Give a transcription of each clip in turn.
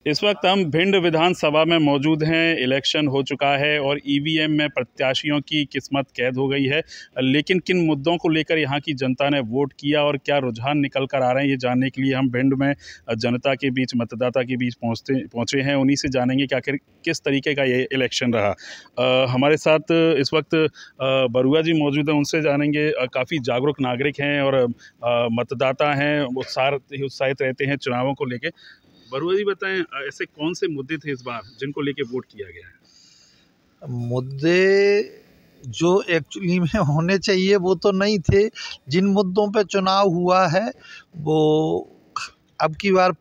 इस वक्त हम भिंड विधानसभा में मौजूद हैं। इलेक्शन हो चुका है और ईवीएम में प्रत्याशियों की किस्मत कैद हो गई है, लेकिन किन मुद्दों को लेकर यहाँ की जनता ने वोट किया और क्या रुझान निकल कर आ रहे हैं, ये जानने के लिए हम भिंड में जनता के बीच, मतदाता के बीच पहुँचे हैं। उन्हीं से जानेंगे कि आखिर किस तरीके का ये इलेक्शन रहा। हमारे साथ इस वक्त बरुआ जी मौजूद हैं, उनसे जानेंगे। काफ़ी जागरूक नागरिक हैं और मतदाता हैं, उत्साहित रहते हैं चुनावों को लेकर। बरुआ जी बताएं, ऐसे कौन से मुद्दे थे इस बार जिनको लेके वोट किया गया है? मुद्दे जो एक्चुअली में होने चाहिए वो तो नहीं थे। जिन मुद्दों पे चुनाव हुआ है वो अब की बार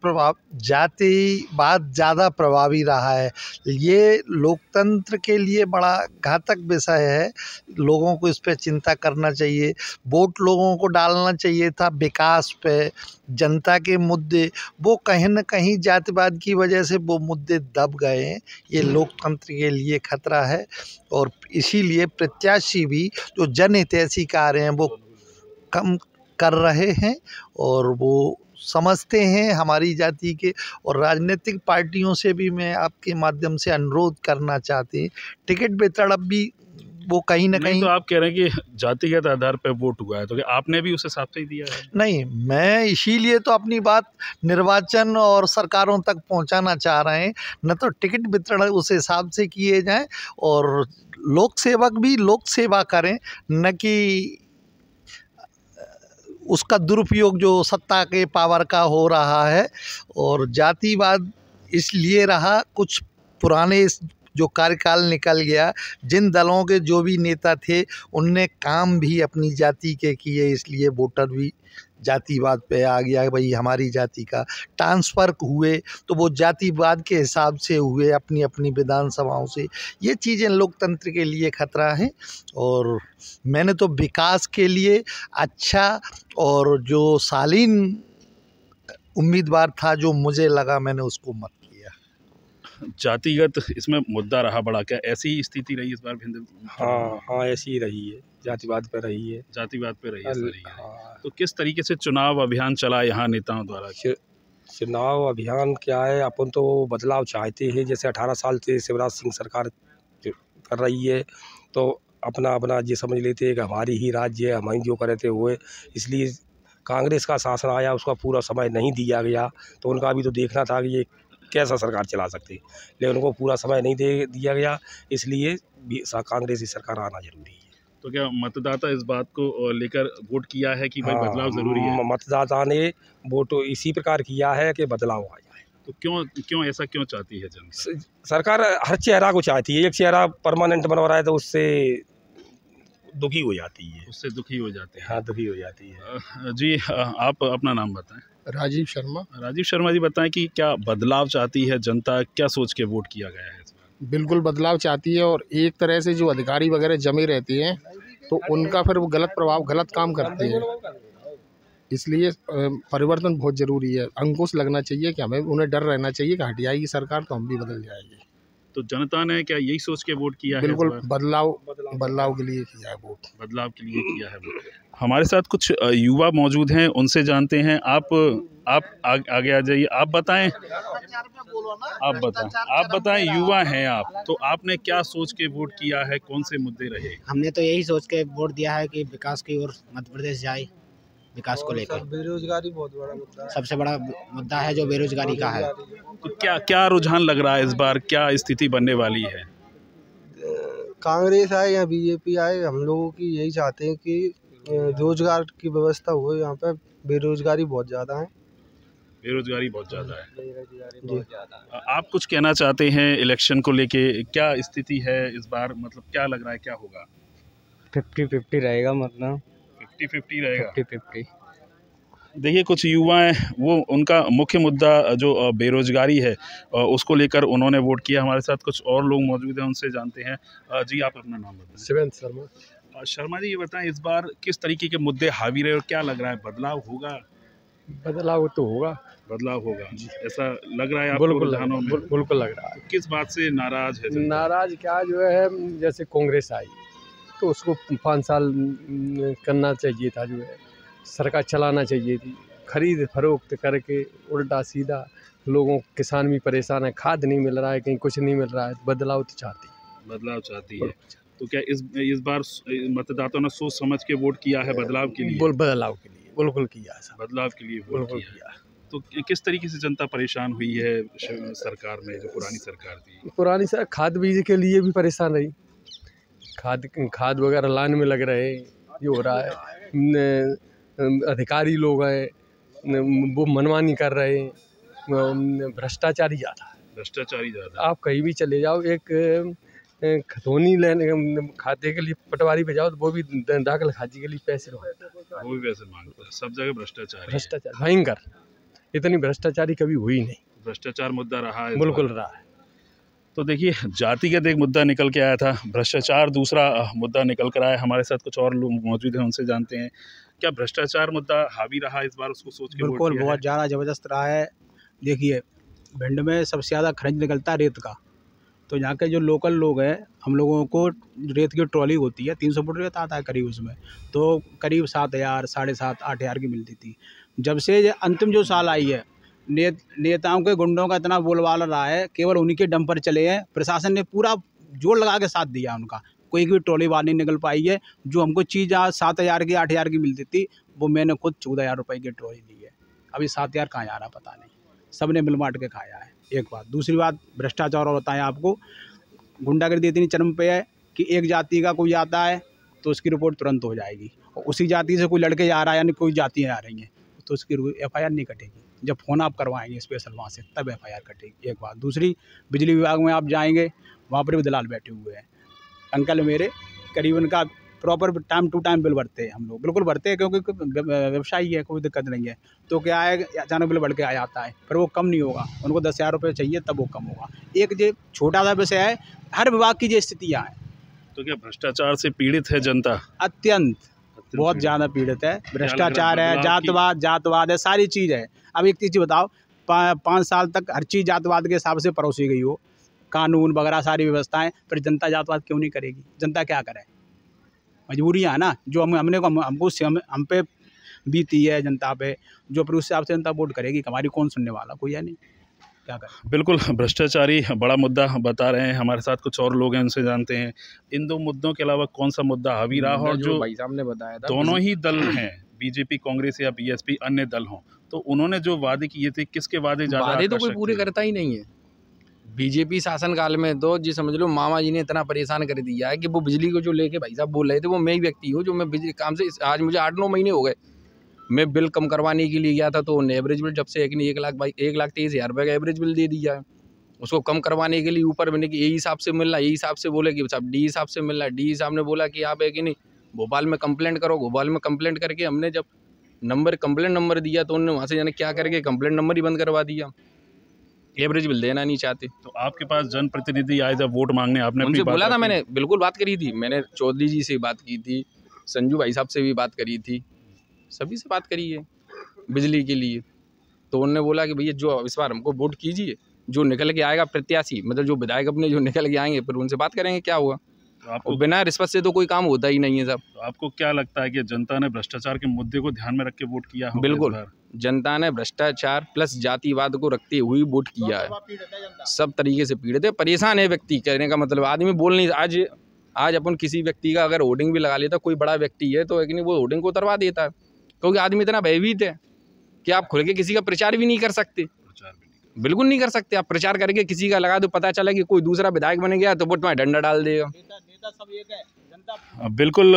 जातिवाद ज़्यादा प्रभावी रहा है। ये लोकतंत्र के लिए बड़ा घातक विषय है। लोगों को इस पे चिंता करना चाहिए। वोट लोगों को डालना चाहिए था विकास पे, जनता के मुद्दे, वो कहीं न कहीं जातिवाद की वजह से वो मुद्दे दब गए हैं। ये लोकतंत्र के लिए खतरा है और इसीलिए प्रत्याशी भी जो जनहितैषी कार्य हैं वो कम कर रहे हैं और वो समझते हैं हमारी जाति के। और राजनीतिक पार्टियों से भी मैं आपके माध्यम से अनुरोध करना चाहते हैं, टिकट वितरण भी वो कहीं ना कहीं। तो आप कह रहे हैं कि जातिगत आधार पर वोट हुआ है, तो क्या आपने भी उस हिसाब से ही दिया है? नहीं, मैं इसीलिए तो अपनी बात निर्वाचन और सरकारों तक पहुंचाना चाह रहे हैं। न तो टिकट वितरण उस हिसाब से किए जाएं और लोक सेवक भी लोक सेवा करें, न कि उसका दुरुपयोग जो सत्ता के पावर का हो रहा है। और जातिवाद इसलिए रहा, कुछ पुराने जो कार्यकाल निकल गया, जिन दलों के जो भी नेता थे उनने काम भी अपनी जाति के किए, इसलिए वोटर भी जातिवाद पे आ गया। भाई हमारी जाति का ट्रांसफ़र हुए तो वो जातिवाद के हिसाब से हुए, अपनी अपनी विधानसभाओं से। ये चीज़ें लोकतंत्र के लिए खतरा है और मैंने तो विकास के लिए अच्छा और जो शालीन उम्मीदवार था जो मुझे लगा, मैंने उसको मत किया। जातिगत इसमें मुद्दा रहा बड़ा, क्या ऐसी स्थिति रही इस बार भिंड? हाँ ऐसी ही रही है, जातिवाद पे रही है। जातिवाद पे रही है। हाँ। तो किस तरीके से चुनाव अभियान चला यहाँ नेताओं द्वारा? चुनाव अभियान क्या है, अपन तो बदलाव चाहते हैं। जैसे 18 साल से शिवराज सिंह सरकार कर रही है, तो अपना अपना ये समझ लेते हैं कि हमारी ही राज्य है, हम ही जो करे थे हुए। इसलिए कांग्रेस का शासन आया, उसका पूरा समय नहीं दिया गया, तो उनका भी तो देखना था कि ये कैसा सरकार चला सकते, लेकिन उनको पूरा समय नहीं दिया गया। इसलिए कांग्रेस की सरकार आना जरूरी है। तो क्या मतदाता इस बात को लेकर वोट किया है कि भाई बदलाव जरूरी है? मतदाता ने वोट इसी प्रकार किया है कि बदलाव आ जाए। तो क्यों ऐसा क्यों चाहती है जनता? सरकार हर चेहरा को चाहती है। एक चेहरा परमानेंट बना रहा है तो उससे दुखी हो जाती है। उससे दुखी हो जाते हैं। हाँ, दुखी हो जाती है। जी, आप अपना नाम बताएं। राजीव शर्मा। राजीव शर्मा जी बताएं कि क्या बदलाव चाहती है जनता, क्या सोच के वोट किया गया है इस बार? बिल्कुल बदलाव चाहती है और एक तरह से जो अधिकारी वगैरह जमे रहते हैं तो उनका फिर वो गलत प्रभाव, गलत काम करते हैं, इसलिए परिवर्तन बहुत ज़रूरी है। अंकुश लगना चाहिए कि हमें उन्हें डर रहना चाहिए कि हट जाएगी सरकार तो हम भी बदल जाएंगे। तो जनता ने क्या यही सोच के वोट किया है? बिल्कुल बदलाव के लिए किया है वोट। बदलाव के लिए किया है वोट। हमारे साथ कुछ युवा मौजूद हैं, उनसे जानते हैं। आप आगे आ जाइए। आप बताएं, युवा हैं आप, तो आपने क्या सोच के वोट किया है, कौन से मुद्दे रहे? हमने तो यही सोच के वोट दिया है कि विकास की ओर मध्य प्रदेश जाए। विकास को लेकर बेरोजगारी बहुत बड़ा मुद्दा है, सबसे बड़ा मुद्दा है जो बेरोजगारी का है। तो क्या रुझान लग रहा है इस बार, क्या स्थिति बनने वाली है? कांग्रेस आए या बीजेपी आए, हम लोगों की यही चाहते हैं कि रोजगार की व्यवस्था हो। यहाँ पे बेरोजगारी बहुत ज़्यादा है। बेरोजगारी बहुत ज़्यादा है। आप कुछ कहना चाहते हैं इलेक्शन को लेके, क्या स्थिति है इस बार, मतलब क्या लग रहा है, क्या होगा? 50-50 रहेगा, मतलब 50-50 रहेगा। 50-50। देखिए, कुछ युवा हैं, वो उनका मुख्य मुद्दा जो बेरोजगारी है, उसको लेकर उन्होंने वोट किया। हमारे साथ कुछ और लोग मौजूद हैं, उनसे जानते हैं। जी, आप अपना नाम बताएं। शिवेंद्र शर्मा। शर्मा जी, ये बताएं इस बार किस तरीके के मुद्दे हावी रहे और क्या लग रहा है, बदलाव होगा? बदलाव तो होगा। बदलाव होगा, ऐसा लग रहा है आपको रुझानों में? बिल्कुल लग रहा है। तो किस बात से नाराज है जनता? नाराज क्या, जो है जैसे कांग्रेस आई तो उसको 5 साल करना चाहिए था, जो है सरकार चलाना चाहिए थी। खरीद फरोख्त करके उल्टा सीधा लोगों किसान भी परेशान है, खाद नहीं मिल रहा है, कहीं कुछ नहीं मिल रहा है, बदलाव तो चाहती है। बदलाव चाहती है। तो क्या इस बार मतदाताओं ने सोच समझ के वोट किया है बदलाव के लिए? बदलाव के लिए बिल्कुल किया है, बदलाव के लिए वोट किया है। तो किस तरीके से जनता परेशान हुई है सरकार में, जो पुरानी सरकार थी? पुरानी सरकार खाद बीज के लिए भी परेशान रही, खाद वगैरह लाइन में लग रहे, ये हो रहा है, अधिकारी लोग हैं वो मनमानी कर रहे हैं, भ्रष्टाचारी ज़्यादा। आप कहीं भी चले जाओ, एक खतौनी लेने खाते के लिए पटवारी पे जाओ तो वो भी दाखिल खाते के लिए पैसे मांगता है, वो भी पैसे मांगता है। सब जगह भ्रष्टाचार भयंकर, इतनी भ्रष्टाचारी कभी हुई नहीं। भ्रष्टाचार मुद्दा रहा है, बिल्कुल रहा है। तो देखिए, जातिगत एक मुद्दा निकल के आया था, भ्रष्टाचार दूसरा मुद्दा निकल कर आया। हमारे साथ कुछ और लोग मौजूद हैं, उनसे जानते हैं क्या भ्रष्टाचार मुद्दा हावी रहा इस बार, उसको सोच के वोट बिल्कुल किया बहुत ज़्यादा ज़बरदस्त रहा है। देखिए, भिंड में सबसे ज़्यादा खनिज निकलता है रेत का, तो यहाँ के जो लोकल लोग हैं, हम लोगों को रेत की ट्रॉली होती है, 300 फुट रेत आता है करीब, उसमें तो करीब 7,000, 7,500, 8,000 की मिलती थी। जब से ये अंतिम जो साल आई है, नेताओं के गुंडों का इतना बोलबाला रहा है, केवल उन्हीं के दम पर चले हैं। प्रशासन ने पूरा जोर लगा के साथ दिया उनका, कोई भी ट्रॉली बाहर नहीं निकल पाई है। जो हमको चीज़ आज 7,000 की 8,000 की मिलती थी, वो मैंने खुद 14,000 रुपये की ट्रॉली ली है। अभी 7,000 कहाँ जा रहा पता नहीं, सब ने मिल बांट के खाया है। एक बात, दूसरी बात, भ्रष्टाचार और बताएं आपको, गुंडागर्दी इतनी चरम पे है कि एक जाति का कोई आता है तो उसकी रिपोर्ट तुरंत हो जाएगी, और उसी जाति से कोई लड़के आ रहा है, यानी कोई जातियाँ आ रही हैं, तो उसकी FIR नहीं कटेगी। जब फ़ोन आप करवाएंगे स्पेशल वहाँ से, तब FIR कटेगी। एक बात, दूसरी, बिजली विभाग में आप जाएंगे, वहाँ पर भी दलाल बैठे हुए हैं। अंकल मेरे करीब उनका proper time to time bill भरते हैं, हम लोग बिल्कुल भरते हैं, क्योंकि व्यवसायी है, कोई दिक्कत नहीं है। तो क्या है, अचानक बिल बढ़ के आ जाता है, पर वो कम नहीं होगा, उनको 10,000 रुपये चाहिए तब वो कम होगा। एक जो छोटा सा विषय है, हर विभाग की जो स्थितियाँ हैं। तो क्या भ्रष्टाचार से पीड़ित है जनता? अत्यंत बहुत ज़्यादा पीड़ित है। भ्रष्टाचार है, जातवाद है, सारी चीज़ है। अब एक चीज़ बताओ, 5 साल तक हर चीज़ जातवाद के हिसाब से परोसी गई हो, कानून वगैरह सारी व्यवस्थाएं, पर जनता जातवाद क्यों नहीं करेगी? जनता क्या करे, मजबूरियाँ है ना, जो हम पे बीती है जनता पे, जो फिर उस हिसाब से जनता वोट करेगी। हमारी कौन सुनने वाला, कोई है नहीं, क्या करें। बिल्कुल, भ्रष्टाचारी बड़ा मुद्दा बता रहे हैं। हमारे साथ कुछ और लोग हैं, उनसे जानते हैं इन दो मुद्दों के अलावा कौन सा मुद्दा हावी रहा, और जो भाई साहब ने बताया था, दोनों ही दल हैं, बीजेपी कांग्रेस या BSP अन्य दल हों, तो उन्होंने जो वादे किए थे, किसके वादे ज़्यादा? वादे तो कोई पूरे करता ही नहीं है। बीजेपी शासनकाल में तो जी समझ लो, मामा जी ने इतना परेशान कर दिया है कि वो बिजली को जो लेके भाई साहब बोल रहे थे, वो मैं ही व्यक्ति हूँ जो मैं बिजली काम से आज मुझे 8-9 महीने हो गए। मैं बिल कम करवाने के लिए गया था, तो उन्हें एवरेज बिल जब से 1,23,000 रुपये का एवरेज बिल दे दिया है। उसको कम करवाने के लिए ऊपर मैंने कि यही हिसाब से मिल रहा है, यही हिसाब से बोले कि सब डी हिसाब से मिल रहा है। डी साहब ने बोला कि आप है कि नहीं, भोपाल में कंप्लेंट करो। भोपाल में कंप्लेंट करके हमने जब कंप्लेंट नंबर दिया, तो उन्होंने वहाँ से जाने क्या करके कंप्लेंट नंबर ही बंद करवा दिया, एवरेज बिल देना नहीं चाहते। तो आपके पास जनप्रतिनिधि आए जब वोट मांगने, आपने उनसे बोला था, मैंने बिल्कुल बात करी थी, मैंने चौधरी जी से बात की थी, संजू भाई साहब से भी बात करी थी, सभी से बात करी है बिजली के लिए। तो उन्होंने बोला कि भैया जो इस बार हमको वोट कीजिए, जो निकल के आएगा प्रत्याशी, मतलब जो विधायक अपने जो निकल के आएंगे, फिर उनसे बात करेंगे क्या हुआ। तो आपको बिना रिश्वत से तो कोई काम होता ही नहीं है साहब। तो आपको क्या लगता है कि जनता ने भ्रष्टाचार के मुद्दे को ध्यान में रख के वोट किया? बिल्कुल, जनता ने भ्रष्टाचार प्लस जातिवाद को रखते हुए वोट किया है। सब तरीके से पीड़ित है, परेशान है व्यक्ति। कहने का मतलब आदमी बोल नहीं, आज अपन किसी व्यक्ति का अगर होर्डिंग भी लगा लेता, कोई बड़ा व्यक्ति है तो एक नहीं वो होर्डिंग को उतरवा देता है, क्योंकि आदमी इतना भयभीत है कि आप खुल के किसी का प्रचार भी नहीं कर सकते। बिल्कुल नहीं कर सकते। आप प्रचार करके किसी का लगा दो, पता चला कि कोई दूसरा विधायक बन गया तो वो तुम्हें डंडा डाल देगा। बिल्कुल,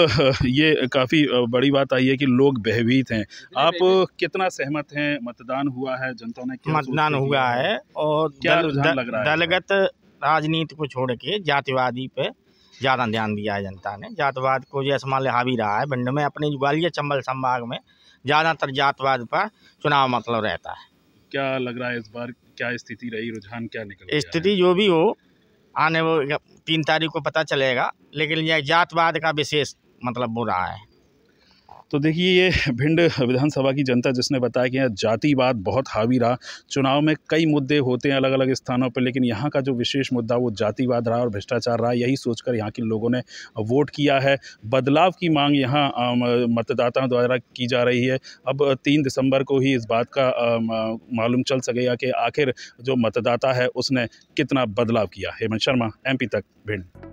ये काफ़ी बड़ी बात आई है कि लोग भयभीत हैं। आप कितना सहमत हैं? मतदान हुआ है, जनता ने क्या मतदान हुआ है, और क्या रुझान लग रहा है? दलगत राजनीति को छोड़ के जातिवादी पे ज़्यादा ध्यान दिया है जनता ने। जातवाद को जैसे मान लिया हावी रहा है भिंड में, अपने ग्वालियर चंबल संभाग में ज़्यादातर जातवाद पर चुनाव मतलब रहता है। क्या लग रहा है इस बार क्या स्थिति रही, रुझान क्या निकल? स्थिति जो भी हो, आने वो 3 तारीख को पता चलेगा, लेकिन यह जातवाद का विशेष मतलब हो रहा है। तो देखिए, ये भिंड विधानसभा की जनता जिसने बताया कि यहाँ जातिवाद बहुत हावी रहा। चुनाव में कई मुद्दे होते हैं अलग अलग स्थानों पर, लेकिन यहाँ का जो विशेष मुद्दा वो जातिवाद रहा और भ्रष्टाचार रहा। यही सोचकर यहाँ के लोगों ने वोट किया है। बदलाव की मांग यहाँ मतदाताओं द्वारा की जा रही है। अब 3 दिसंबर को ही इस बात का मालूम चल सकेगा कि आखिर जो मतदाता है उसने कितना बदलाव किया। हेमंत शर्मा, MP तक, भिंड।